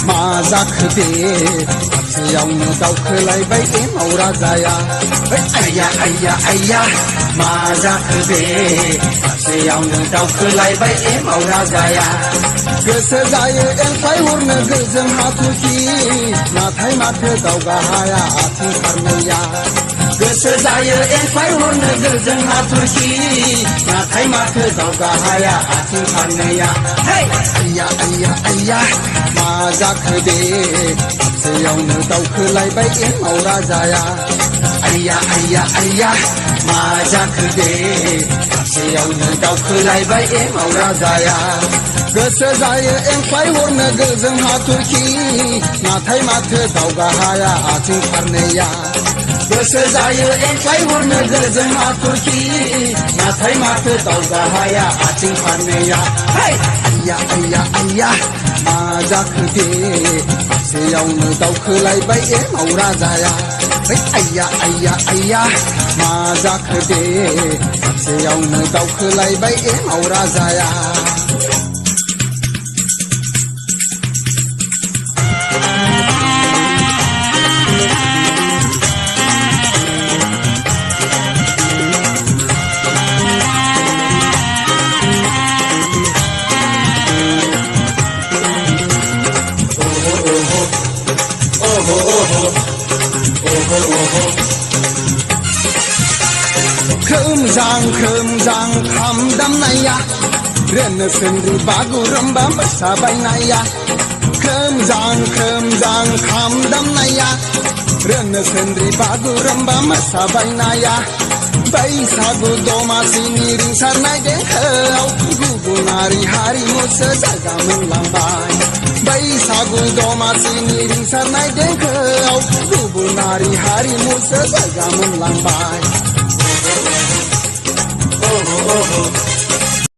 माझा खदे यावनो दावखोलायबाय एमावरा जाया आय्या आय्या आय्या माझा खदे यावनो दावखोलायबाय एमावरा जाया गोसो जायो एलफाय हरनो गोजों हाथरखि नाथाय माथो दावगा हाया आथिं फारनैया गोसो जायो एलफाय हरनो गोजों हाथरखि नाथाय माथो दावगा हाया आथिं फारनैया आय्या आय्या आय्या माझा खदे यावनो दावखोलायबाय एमावरा जाया आय्या आय्या आय्या माझा खदे यावनो दावखोलायबाय एमावरा जाया गोसो जायो एलफाय हरनो गोजों हाथरखि नाथाय माथो दावगा हाया आथिं फारनैया गोसो जायो एलफाय हरनो गोजों हाथरखि नाथाय माथो दावगा हाया आथिं फारनैया आय्या आय्या आय्या माझा खदे यावनो दावखोलायबाय एमावरा जाया आय्या आय्या आय्या माझा खदे यावनो दावखोलायबाय एमावरा जाया खोमजां खाम दामनाया रोनो सोनद्रि बागुरुम्बा मोसाबायनाया खोमजां खाम दामनाया रोनो सोनद्रि बागुरुम्बा मोसाबायनाया बैसागु दमासिनि रिंसारनाय देंखोआव गुबुनारि हारिमुसो जायगा मोनलांबाय बैसागु दमासिनि रिंसारनाय देंखोआव गुबुनारि हारिमुसो जायगा मोनलांबाय